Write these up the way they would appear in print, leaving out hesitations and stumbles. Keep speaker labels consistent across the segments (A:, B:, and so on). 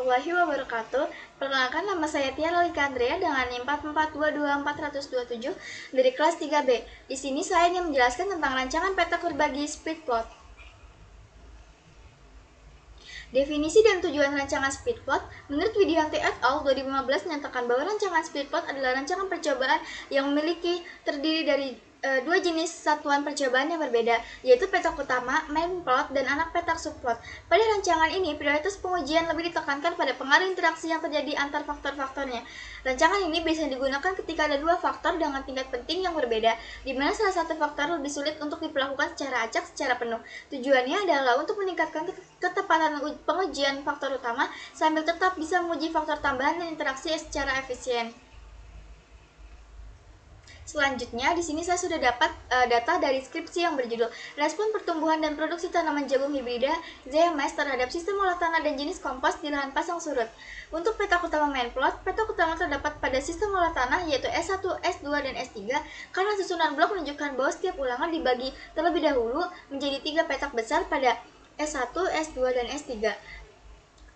A: warahmatullahi wabarakatuh. Perkenalkan, nama saya Tiara Lika Andrea dengan NIM 4422427 dari kelas 3B. Di sini saya ingin menjelaskan tentang rancangan peta berbagi speed plot. Definisi dan tujuan rancangan speed plot. Menurut Widianto et al. 2015 menyatakan bahwa rancangan speed plot adalah rancangan percobaan yang terdiri dari dua jenis satuan percobaan yang berbeda, yaitu petak utama, main plot, dan anak petak subplot. Pada rancangan ini, prioritas pengujian lebih ditekankan pada pengaruh interaksi yang terjadi antar faktor-faktornya. Rancangan ini biasanya digunakan ketika ada dua faktor dengan tingkat penting yang berbeda, di mana salah satu faktor lebih sulit untuk diperlakukan secara acak secara penuh. Tujuannya adalah untuk meningkatkan ketepatan pengujian faktor utama sambil tetap bisa menguji faktor tambahan dan interaksi secara efisien. Selanjutnya, di sini saya sudah dapat data dari skripsi yang berjudul Respon Pertumbuhan dan Produksi Tanaman Jagung Hibrida ZMS terhadap Sistem Olah Tanah dan Jenis Kompos di Lahan Pasang Surut. Untuk petak utama main plot, petak utama terdapat pada sistem olah tanah yaitu S1, S2, dan S3 karena susunan blok menunjukkan bahwa setiap ulangan dibagi terlebih dahulu menjadi 3 petak besar pada S1, S2, dan S3.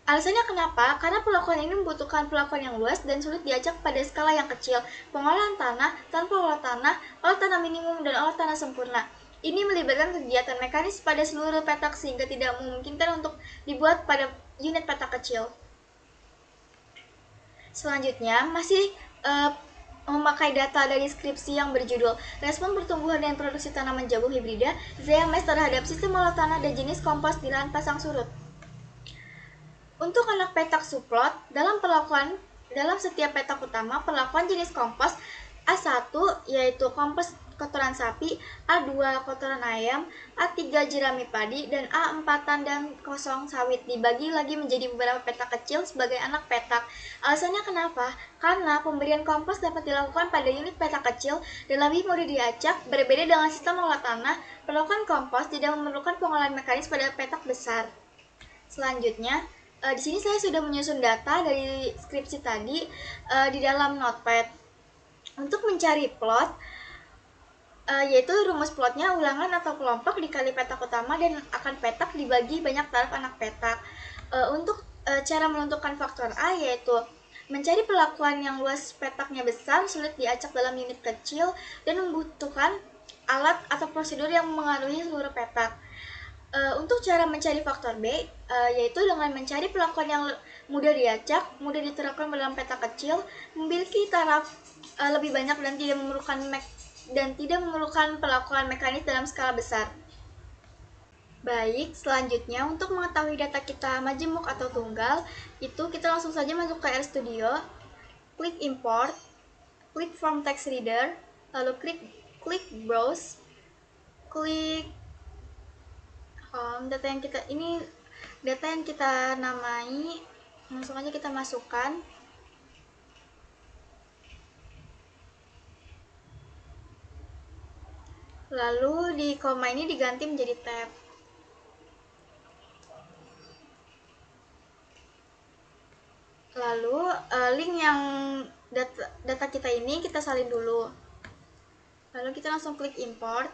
A: Alasannya kenapa? Karena pelakuan ini membutuhkan pelakuan yang luas dan sulit diacak pada skala yang kecil. Pengolahan tanah tanpa olah tanah minimum, dan olah tanah sempurna. Ini melibatkan kegiatan mekanis pada seluruh petak sehingga tidak memungkinkan untuk dibuat pada unit petak kecil. Selanjutnya, masih memakai data dari skripsi yang berjudul Respon Pertumbuhan dan Produksi Tanaman Jagung Hibrida ZMS terhadap Sistem Olah Tanah dan Jenis Kompos di Lahan Pasang Surut. Untuk anak petak subplot, dalam setiap petak utama, perlakuan jenis kompos A1 yaitu kompos kotoran sapi, A2 kotoran ayam, A3 jerami padi, dan A4 tandang kosong sawit dibagi lagi menjadi beberapa petak kecil sebagai anak petak. Alasannya kenapa? Karena pemberian kompos dapat dilakukan pada unit petak kecil dan lebih mudah diacak. Berbeda dengan sistem olah tanah, perlakuan kompos tidak memerlukan pengolahan mekanis pada petak besar. Selanjutnya, di sini saya sudah menyusun data dari skripsi tadi di dalam notepad. Untuk mencari plot, yaitu rumus plotnya ulangan atau kelompok dikali petak utama dan akan petak dibagi banyak taraf anak petak. Untuk cara menentukan faktor A, yaitu mencari perlakuan yang luas petaknya besar, sulit diacak dalam unit kecil, dan membutuhkan alat atau prosedur yang mengaruhi seluruh petak. Untuk cara mencari faktor B, yaitu dengan mencari perlakuan yang mudah diacak, mudah diterapkan dalam petak kecil, memiliki taraf lebih banyak dan tidak memerlukan perlakuan mekanis dalam skala besar. Baik, selanjutnya untuk mengetahui data kita majemuk atau tunggal, itu kita langsung saja masuk ke RStudio, klik import, klik from text reader, lalu klik browse, klik data yang kita namai, langsung aja kita masukkan. Lalu di koma ini diganti menjadi tab. Lalu link yang data kita ini kita salin dulu. Lalu kita langsung klik import.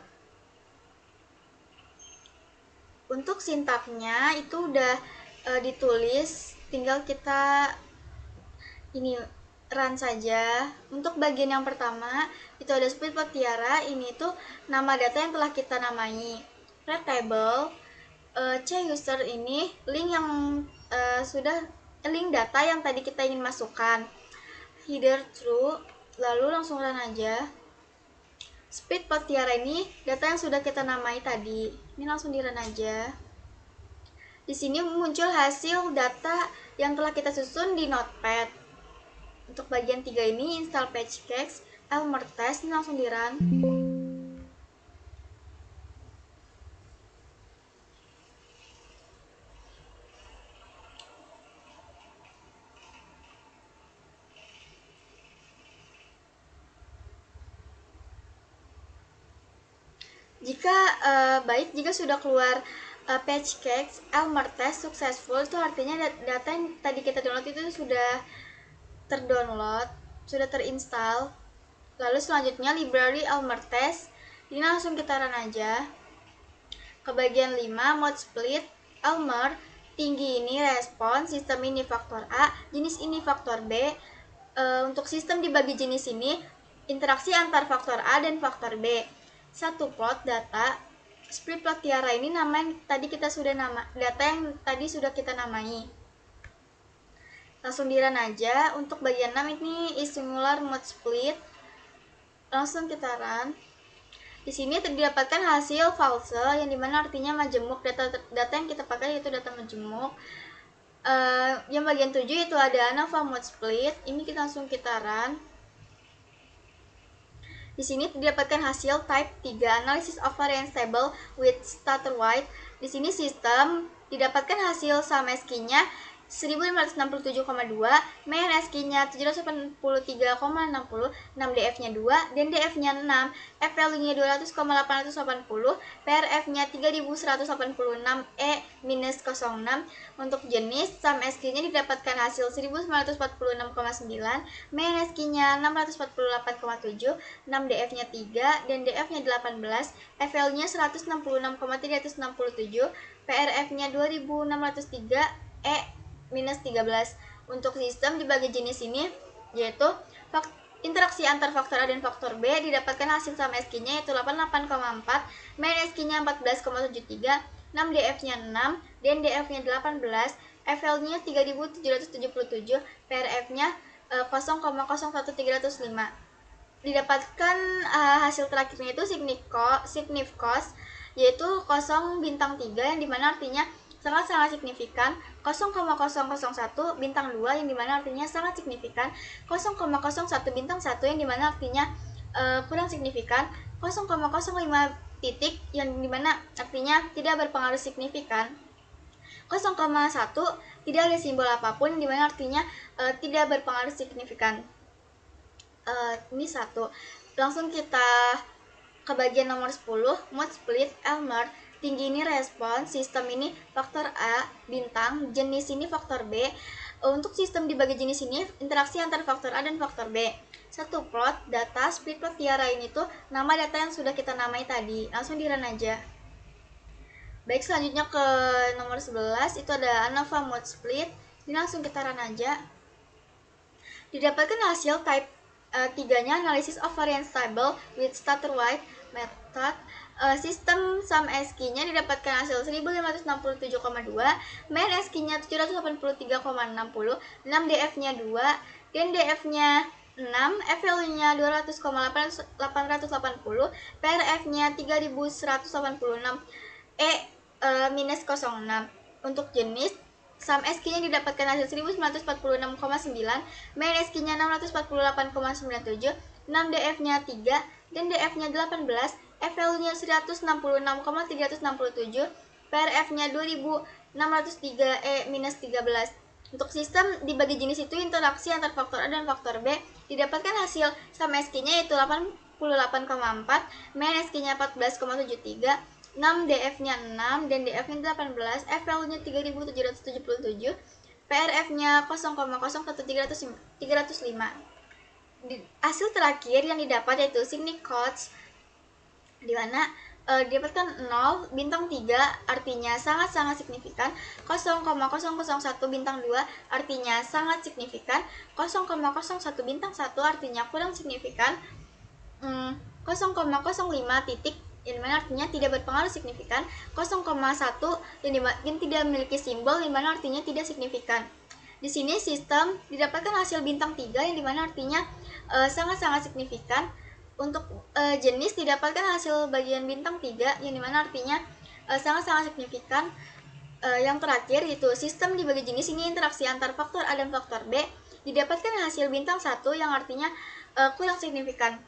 A: Untuk sintaknya itu udah ditulis, tinggal kita run saja. Untuk bagian yang pertama itu ada speed plot Tiara. Ini tuh nama data yang telah kita namai. Red table, C-user ini link yang link data yang tadi kita ingin masukkan. Header true, lalu langsung run aja. Speed plot Tiara ini data yang sudah kita namai tadi. Ini langsung di run aja. Di sini muncul hasil data yang telah kita susun di notepad. Untuk bagian 3 ini install PageCache, Elmer Test, ini langsung di run. Jika sudah keluar PageCache Elmer Test successful, itu artinya data yang tadi kita download itu sudah terdownload, sudah terinstall. Lalu selanjutnya library Elmer Test, ini langsung kita run aja. Ke bagian 5 mode split Elmer tinggi ini respon, sistem ini faktor A, jenis ini faktor B. Untuk sistem dibagi jenis ini, interaksi antar faktor A dan faktor B. Satu plot data, split plot Tiara ini nama yang tadi kita sudah data yang tadi sudah kita namai. Langsung di-run aja. Untuk bagian 6 ini is similar mode split. Langsung kita run. Di sini didapatkan hasil false yang dimana artinya majemuk. Data yang kita pakai yaitu data majemuk. Yang bagian 7 itu ada ANOVA mode split. Ini kita langsung kita run. Di sini didapatkan hasil type 3 analysis of variance table with stutter white. Di sini sistem didapatkan hasil sum SQ-nya 1567,2, main SQ-nya 783,60, 6 DF-nya 2, dan DF-nya 6, F value-nya 200,880, PRF-nya 3186, E minus 06. Untuk jenis, sum SQ-nya didapatkan hasil 1946,9, main SQ-nya 648,7, 6 DF-nya 3, dan DF-nya 18, F value-nya 166,367, PRF-nya 2603, E minus 13. Untuk sistem dibagi jenis ini yaitu interaksi antar faktor A dan faktor B, didapatkan hasil sum SQ-nya yaitu 88,4, main SQ-nya 14,73, 6 DF-nya 6, dan DF-nya 18, F value-nya 3777, PRF-nya 0,01305. Didapatkan hasil terakhirnya itu significance yaitu 0 bintang 3 yang dimana artinya sangat-sangat signifikan, 0,001 bintang 2 yang dimana artinya sangat signifikan, 0,01 bintang 1 yang dimana artinya kurang signifikan, 0,05 titik yang dimana artinya tidak berpengaruh signifikan, 0,1 tidak ada simbol apapun yang dimana artinya tidak berpengaruh signifikan. Ini satu. Langsung kita ke bagian nomor 10, mode split Elmer. Tinggi ini respon, sistem ini faktor A, bintang, jenis ini faktor B. Untuk sistem dibagi jenis ini, interaksi antar faktor A dan faktor B. Satu plot, data, split plot Tiara ini tuh nama data yang sudah kita namai tadi. Langsung di-run aja. Baik, selanjutnya ke nomor 11, itu ada ANOVA mode split. Ini langsung kita run aja. Didapatkan hasil type 3-nya analysis of variance table with stutter white method. Sistem sum SQ-nya didapatkan hasil 1567,2, main SQ-nya 783,60, 6 DF-nya 2, dan DF-nya 6, F value-nya 200,880, PRF-nya 3186, E minus 06. Untuk jenis, sum SQ-nya didapatkan hasil 1946,9, main SQ-nya 648,97, 6 DF-nya 3, dan DF-nya 18, F value-nya 166,367, PRF-nya 2603, E minus 13. Untuk sistem dibagi jenis itu interaksi antar faktor A dan faktor B, didapatkan hasil sum SQ-nya yaitu 88,4, main SQ-nya 14,73, 6 DF-nya 6, dan DF-nya 18, F value-nya 3777, PRF-nya 0,01305. Hasil terakhir yang didapat yaitu significance, di mana didapatkan 0 bintang 3 artinya sangat-sangat signifikan, 0,001 bintang 2 artinya sangat signifikan, 0,01 bintang 1 artinya kurang signifikan, 0,05 titik yang dimana artinya tidak berpengaruh signifikan, 0,1 yang tidak memiliki simbol yang dimana artinya tidak signifikan. Di sini sistem didapatkan hasil bintang 3 yang dimana artinya sangat-sangat signifikan. Untuk jenis didapatkan hasil bagian bintang 3 yang dimana artinya sangat-sangat signifikan. Yang terakhir itu sistem dibagi jenis ini interaksi antar faktor A dan faktor B, didapatkan hasil bintang 1 yang artinya kurang signifikan.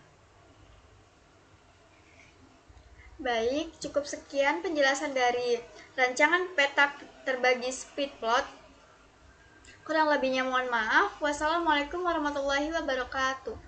A: Baik, cukup sekian penjelasan dari rancangan peta terbagi speed plot. Kurang lebihnya mohon maaf. Wassalamualaikum warahmatullahi wabarakatuh.